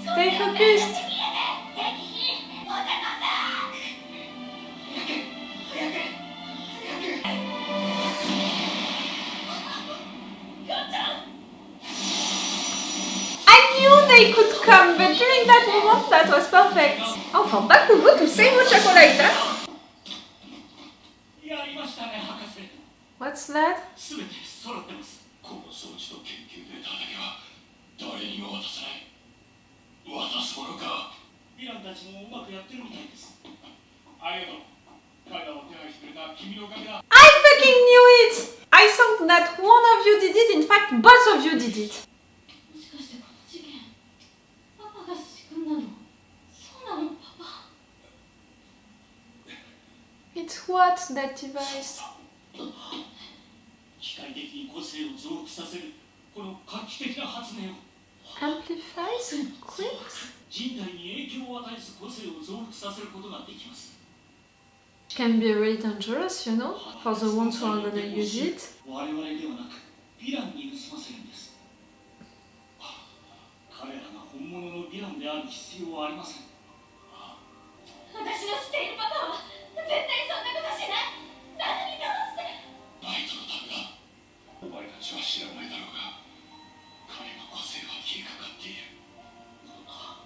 Stay focused. They could come, but during that moment, that was perfect. Oh, for Bakugo to save Ochaco like that? What's that? I fucking knew it! I thought that one of you did it, in fact, both of you did it. It's what, that device? Amplifies and quicks? Can be really dangerous, you know, for the ones who are gonna use it.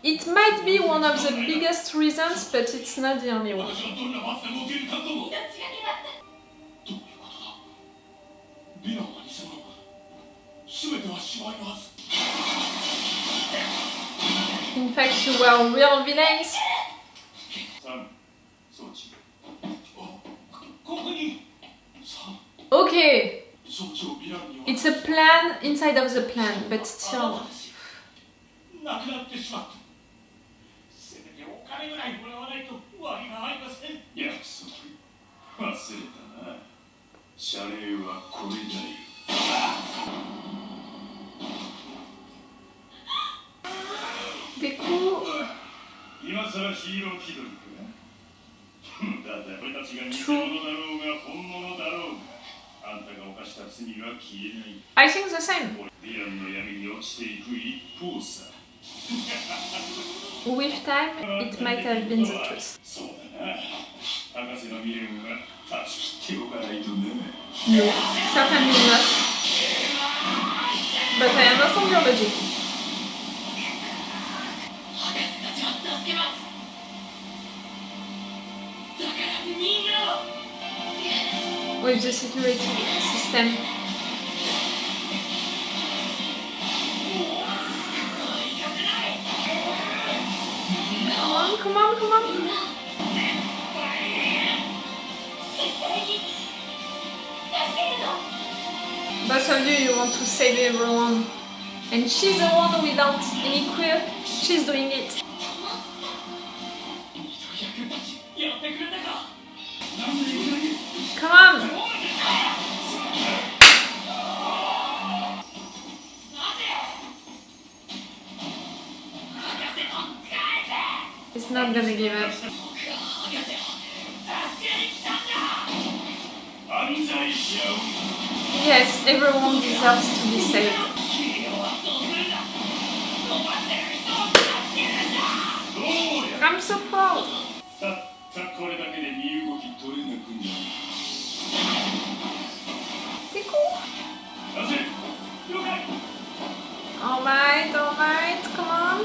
It might be one of the biggest reasons, but it's not the only one. In fact, you were real villains. Okay, it's a plan inside of the plan, but still. Dekku. True. I think the same. With time, it might have been the truth. No, certainly not. But I understand your logic. With the security system. Come on, come on. Both of you want to save everyone. And she's the one without any quirk. She's doing it. Come on! He's not gonna give up. Yes, everyone deserves to be saved. I'm so proud. Dekku. Alright, come on.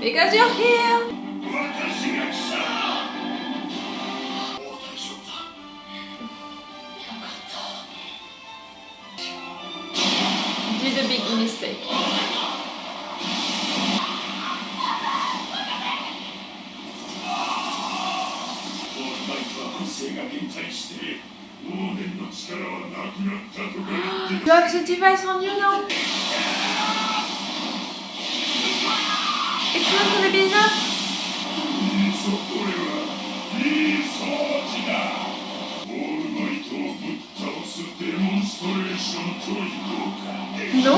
Because you're here! fake. You have the device on you now? It's not gonna be enough? No?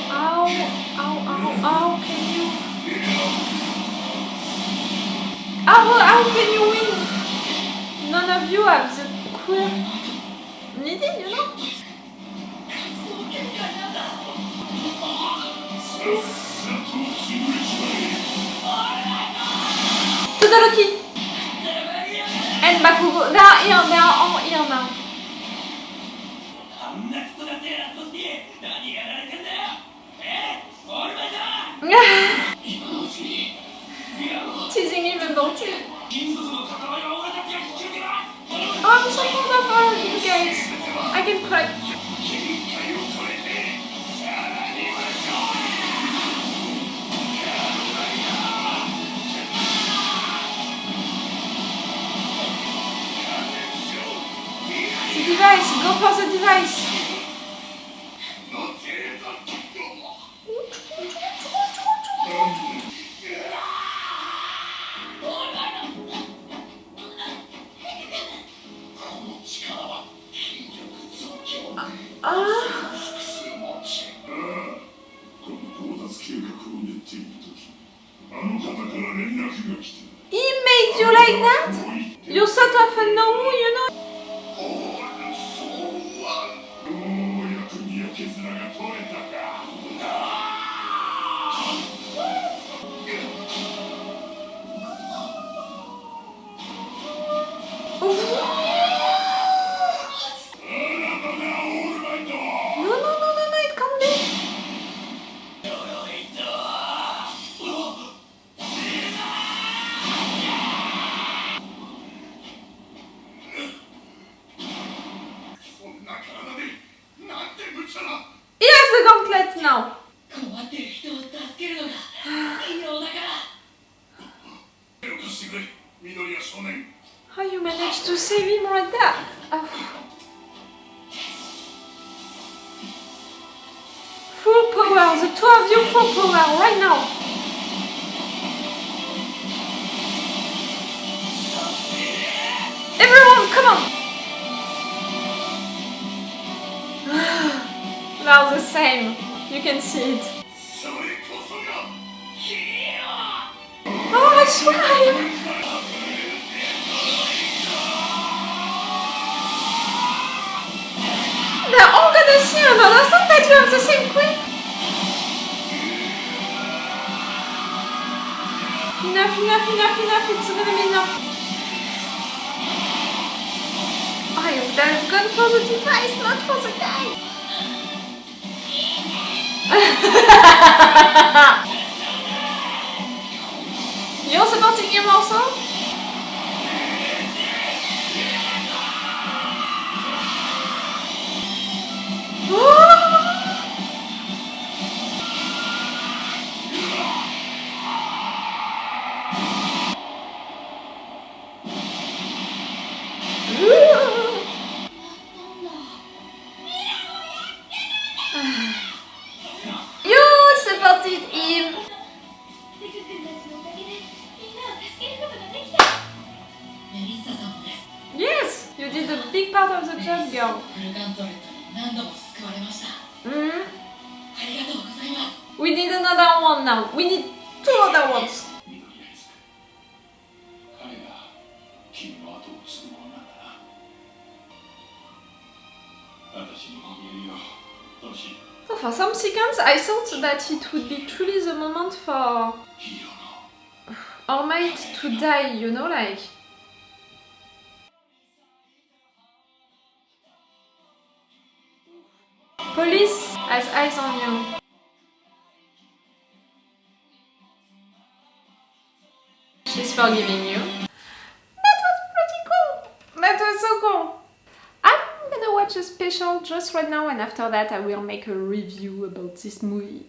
How can you... How can you win? None of you have the queer needed, you know? Todoroki! And Bakugo, they are all here now. Teasing him about it. Oh, I'm so proud of all you guys. I can cry. The device, go for the device. He made you like that? You're sort of a no, you know? No, it can't be. He has the gauntlet now. How you managed to save him right there? Oh. Full power, the two of you full power right now. Everyone, come on. Now the same, you can see it. Oh, I swear! They're all gonna see another song that you have the same queen. Enough, it's gonna be enough. Oh, they've gone for the device, not for the guy. You're supporting him also? You supported him. Yes, you did a big part of the job, girl. We need another one now. We need 2 other ones. So for some seconds I thought that it would be truly the moment for our mate to die, you know, like... Police has eyes on you. She's forgiving you. That was pretty cool. That was so cool. I'm gonna watch a special just right now, and after that I will make a review about this movie.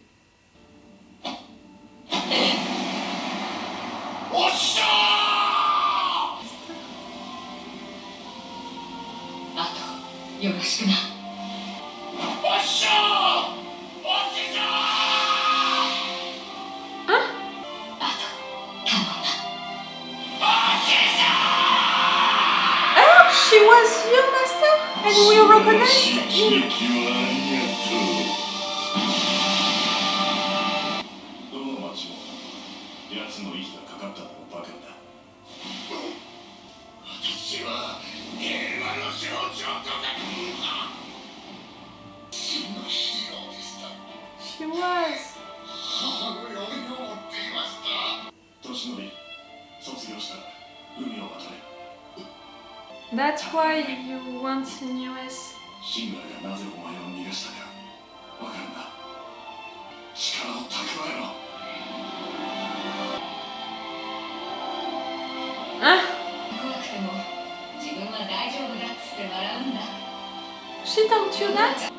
She was your master, and we recognized him. She was. That's why you want in US. She told you that?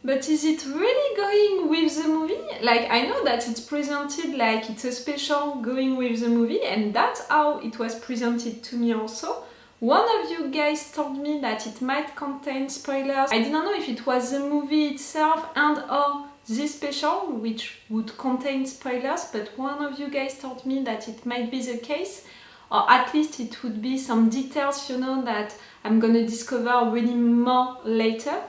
But is it really going with the movie? Like, I know that it's presented like it's a special going with the movie, and that's how it was presented to me also. One of you guys told me that it might contain spoilers. I didn't know if it was the movie itself and or this special, which would contain spoilers, but one of you guys told me that it might be the case, or at least it would be some details, you know, that I'm gonna discover really more later.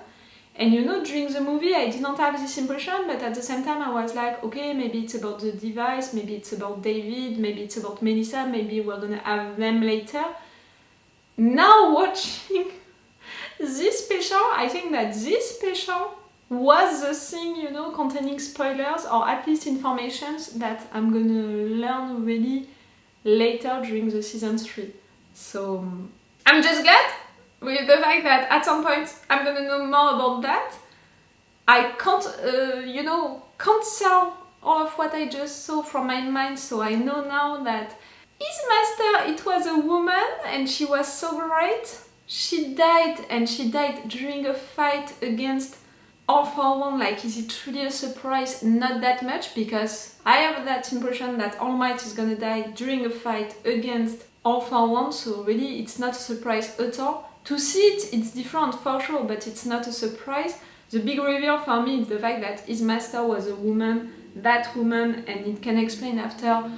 And you know, during the movie I didn't have this impression, but at the same time I was like, okay, maybe it's about the device, maybe it's about David, maybe it's about Melissa, maybe we're gonna have them later. Now watching this special, I think that this special was the thing, you know, containing spoilers, or at least informations that I'm gonna learn really later during the season 3. So I'm just glad with the fact that at some point I'm gonna know more about that. I can't, you know, cancel all of what I just saw from my mind, so I know now that his master, it was a woman, and she was so great. She died, and she died during a fight against All for One. Like, is it really a surprise? Not that much, because I have that impression that All Might is gonna die during a fight against All for One, so really it's not a surprise at all. To see it, it's different for sure, but it's not a surprise. The big reveal for me is the fact that his master was a woman, that woman, and it can explain after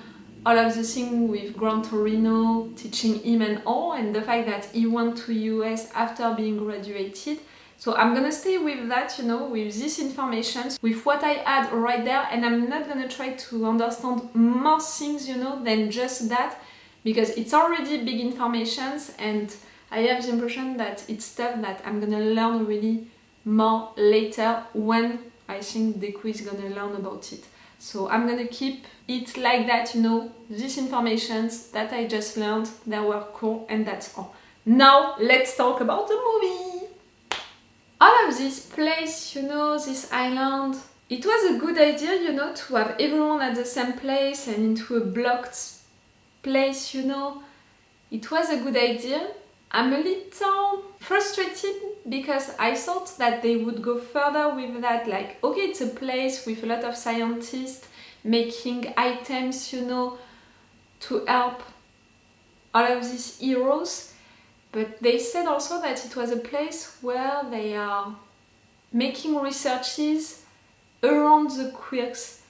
all of the things with Gran Torino teaching him and all, and the fact that he went to US after being graduated. So I'm gonna stay with that, you know, with this information, with what I had right there, and I'm not gonna try to understand more things, you know, than just that, because it's already big informations, and I have the impression that it's stuff that I'm gonna learn really more later when I think Dekku is gonna learn about it. So I'm gonna keep it like that, you know, these informations that I just learned, they were cool, and that's all. Now let's talk about the movie! All of this place, you know, this island, it was a good idea, you know, to have everyone at the same place and into a blocked place, you know. It was a good idea. I'm a little frustrated because I thought that they would go further with that, like, okay, it's a place with a lot of scientists making items, you know, to help all of these heroes, but they said also that it was a place where they are making researches around the quirks.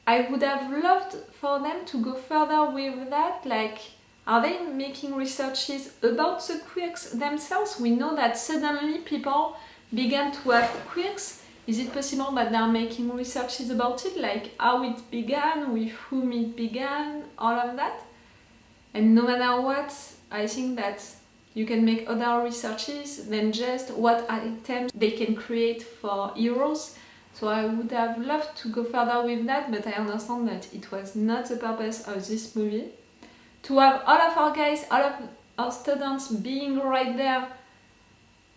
I would have loved for them to go further with that, like, are they making researches about the quirks themselves? We know that suddenly people began to have quirks. Is it possible that they are making researches about it? Like how it began, with whom it began, all of that? And no matter what, I think that you can make other researches than just what items they can create for heroes. So I would have loved to go further with that, but I understand that it was not the purpose of this movie. To have all of our guys, all of our students being right there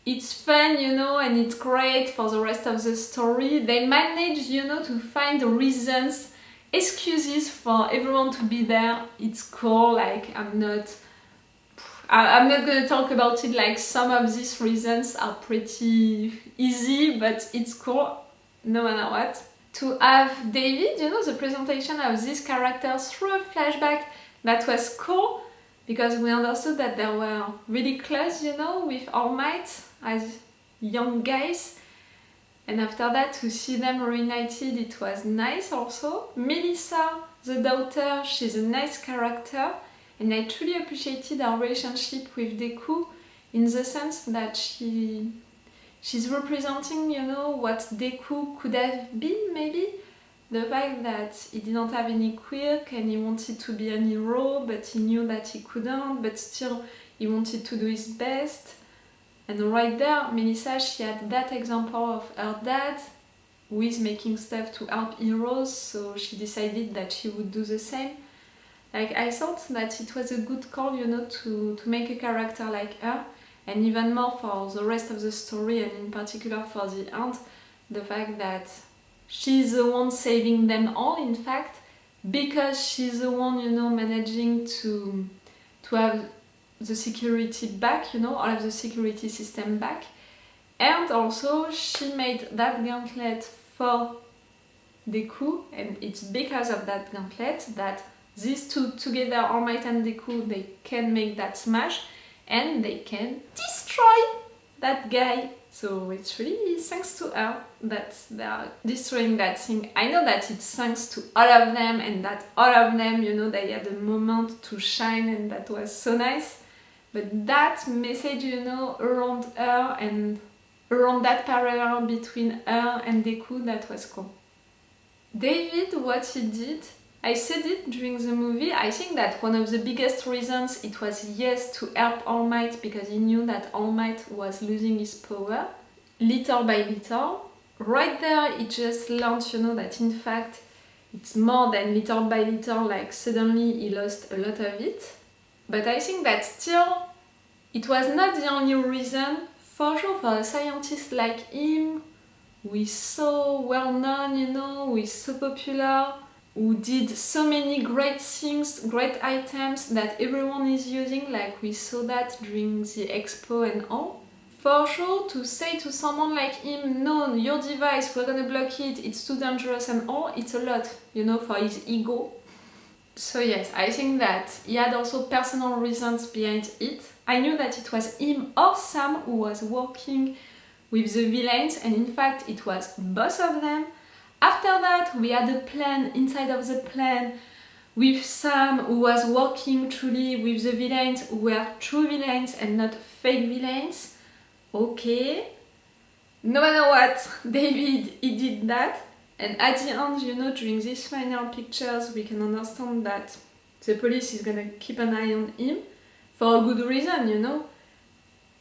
it's fun, you know, and it's great for the rest of the story. They manage, you know, to find reasons, excuses for everyone to be there. It's cool. Like, I'm not gonna talk about it. Like, some of these reasons are pretty easy, but it's cool no matter what. To have David, you know, the presentation of this character through a flashback, that was cool, because we understood that they were really close, you know, with All Might as young guys. And after that, to see them reunited, it was nice also. Melissa, the daughter, she's a nice character. And I truly appreciated our relationship with Dekku, in the sense that she's representing, you know, what Dekku could have been, maybe. The fact that he didn't have any quirk and he wanted to be a hero, but he knew that he couldn't, but still he wanted to do his best. And right there, Melissa, she had that example of her dad, who is making stuff to help heroes, so she decided that she would do the same. Like, I thought that it was a good call, you know, to make a character like her, and even more for the rest of the story, and in particular for the end, the fact that she's the one saving them all, in fact, because she's the one, you know, managing to have the security back, you know, all of the security system back. And also, she made that gauntlet for Dekku, and it's because of that gauntlet that these two together, All Might and Dekku, they can make that smash, and they can destroy that guy. So it's really thanks to her that they are destroying that thing. I know that it's thanks to all of them, and that all of them, you know, they had a moment to shine, and that was so nice. But that message, you know, around her and around that parallel between her and Dekku, that was cool. David, what he did, I said it during the movie, I think that one of the biggest reasons it was yes to help All Might, because he knew that All Might was losing his power, little by little. Right there, it just learned, you know, that in fact it's more than little by little, like suddenly he lost a lot of it. But I think that still, it was not the only reason. For sure, for a scientist like him, who is so well known, you know, who is so popular, who did so many great things, great items that everyone is using, like we saw that during the expo and all. For sure, to say to someone like him, no, your device, we're gonna block it, it's too dangerous and all, it's a lot, you know, for his ego. So yes, I think that he had also personal reasons behind it. I knew that it was him or Sam who was working with the villains, and in fact it was both of them. After that, we had a plan inside of the plan with Sam, who was working truly with the villains, who were true villains and not fake villains. Okay. No matter what, David, he did that. And at the end, you know, during these final pictures, we can understand that the police is gonna keep an eye on him for a good reason, you know.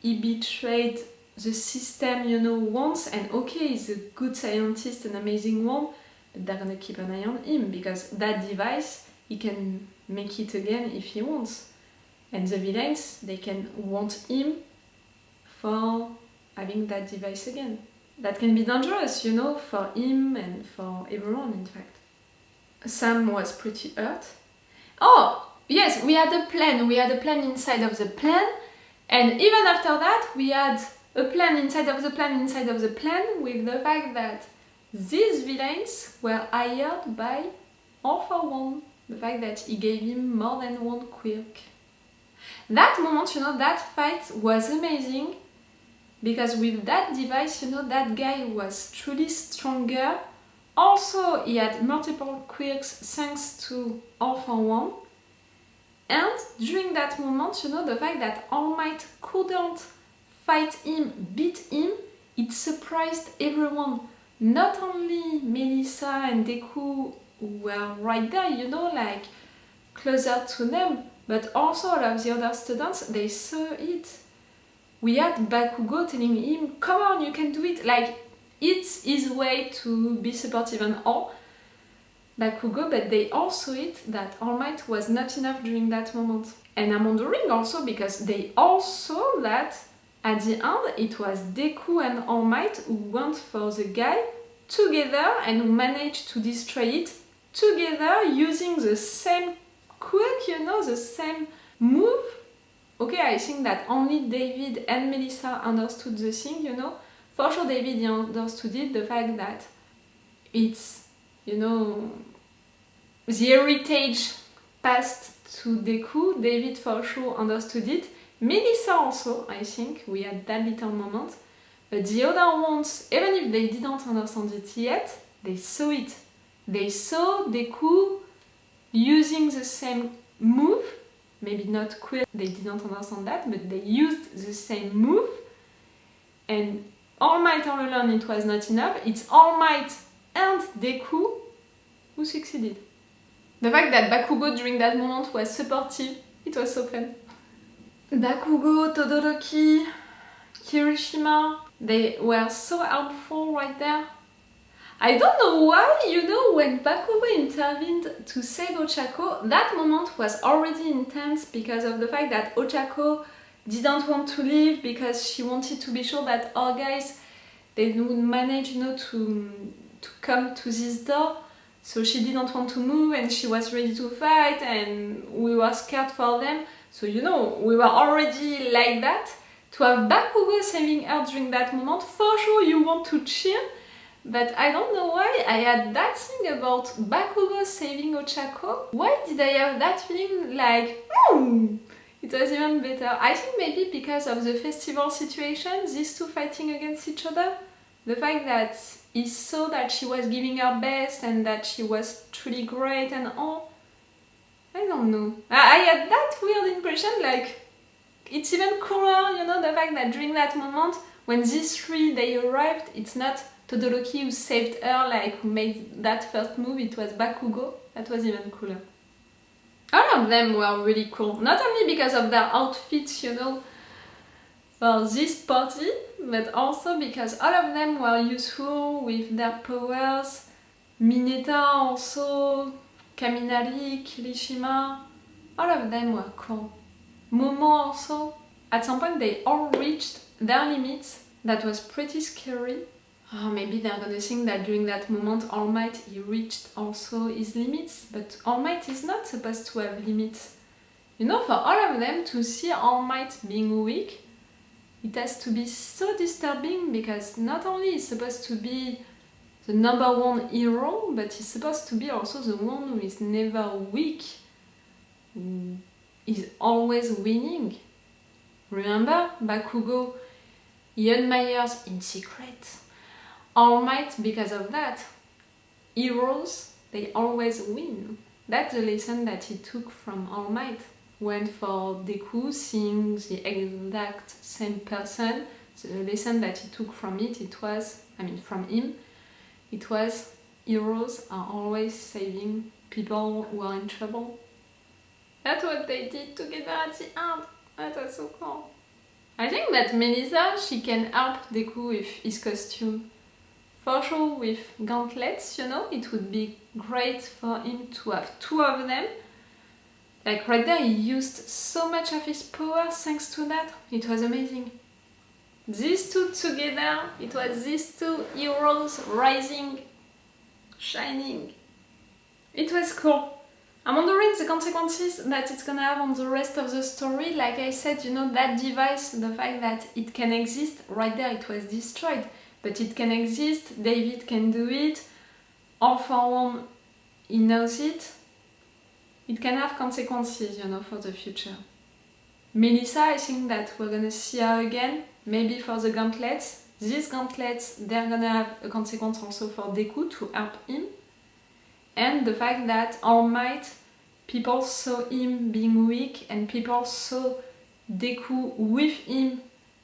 He betrayed the system, you know, once, and okay, he's a good scientist, an amazing one, but they're gonna keep an eye on him because that device, he can make it again if he wants. And the villains, they can want him for having that device again. That can be dangerous, you know, for him and for everyone, in fact. Sam was pretty hurt. Oh, yes, we had a plan. We had a plan inside of the plan. And even after that, we had a plan inside of the plan inside of the plan, with the fact that these villains were hired by All for One. The fact that he gave him more than one quirk. That moment, you know, that fight was amazing. Because with that device, you know, that guy was truly stronger. Also, he had multiple quirks thanks to All for One. And during that moment, you know, the fact that All Might couldn't fight him, beat him, it surprised everyone. Not only Melissa and Dekku, who were right there, you know, like closer to them, but also all of the other students, they saw it. We had Bakugo telling him, come on, you can do it. Like, it's his way to be supportive and all. Bakugo, but they all saw it that All Might was not enough during that moment. And I'm wondering also because they all saw that At the end, it was Dekku and All Might who went for the guy together and who managed to destroy it together using the same quirk, you know, the same move. Okay, I think that only David and Melissa understood the thing, you know. For sure David understood it, the fact that it's, you know, the heritage passed to Dekku. David for sure understood it. Melissa also, I think, we had that little moment. But the other ones, even if they didn't understand it yet, they saw it. They saw Dekku using the same move. Maybe not queer, they didn't understand that, but they used the same move. And All Might all alone, it was not enough. It's All Might and Dekku who succeeded. The fact that Bakugo during that moment was supportive, it was so fun. Bakugo, Todoroki, Kirishima, they were so helpful right there. I don't know why, you know, when Bakugo intervened to save Ochaco, that moment was already intense because of the fact that Ochaco didn't want to leave because she wanted to be sure that our guys, they would manage, you know, to come to this door. So she didn't want to move and she was ready to fight and we were scared for them. So, you know, we were already like that. To have Bakugo saving her during that moment, for sure you want to cheer. But I don't know why I had that thing about Bakugo saving Ochaco. Why did I have that feeling like, it was even better? I think maybe because of the festival situation, these two fighting against each other. The fact that he saw that she was giving her best and that she was truly great and all. I don't know. I had that weird impression, like, it's even cooler, you know, the fact that during that moment, when these three, they arrived, it's not Todoroki who saved her, like, who made that first move, it was Bakugo. That was even cooler. All of them were really cool. Not only because of their outfits, you know, for this party, but also because all of them were useful with their powers. Mineta also, Kaminari, Kirishima, all of them were cool. Momo also. At some point they all reached their limits. That was pretty scary. Oh, maybe they're gonna think that during that moment All Might, he reached also his limits, but All Might is not supposed to have limits. You know, for all of them to see All Might being weak, it has to be so disturbing because not only is supposed to be the #1 hero, but he's supposed to be also the one who is never weak, who is always winning. Remember, Bakugo, he admires in secret All Might because of that. Heroes, they always win. That's the lesson that he took from All Might. When for Dekku, seeing the exact same person, the lesson that he took from it was, from him, it was heroes are always saving people who are in trouble. That's what they did together at the end. That was so cool. I think that Melissa, she can help Dekku with his costume. For sure with gauntlets, you know, it would be great for him to have 2 of them. Like right there, he used so much of his power thanks to that. It was amazing. These two together, it was these 2 heroes rising, shining. It was cool. I'm wondering the consequences that it's gonna have on the rest of the story. Like I said, you know, that device, the fact that it can exist, right there it was destroyed. But it can exist, David can do it, All for One, he knows it. It can have consequences, you know, for the future. Melissa, I think that we're gonna see her again, maybe for the gauntlets. These gauntlets, they're gonna have a consequence also for Dekku to help him. And the fact that All Might, people saw him being weak and people saw Dekku with him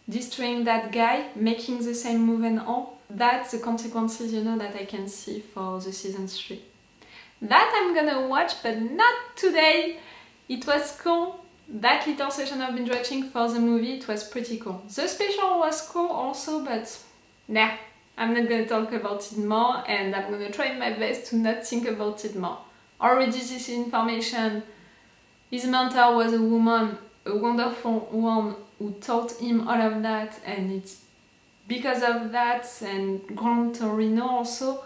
destroying that guy, making the same move and all. That's the consequences, you know, that I can see for the season 3. That I'm gonna watch, but not today. It was cool. That little session of binge watching for the movie, it was pretty cool. The special was cool also, but nah, I'm not gonna talk about it more and I'm gonna try my best to not think about it more. Already this information, his mentor was a woman, a wonderful one, who taught him all of that, and it's because of that and Gran Torino also,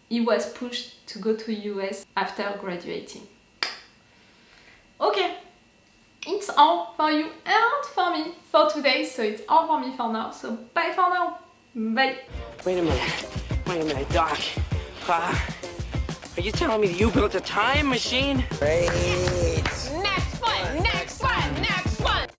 he was pushed to go to US after graduating. Okay, it's all for you and for me for today, so it's all for me for now, so bye for now, bye! Wait a minute, Doc. Are you telling me that you built a time machine? Hey.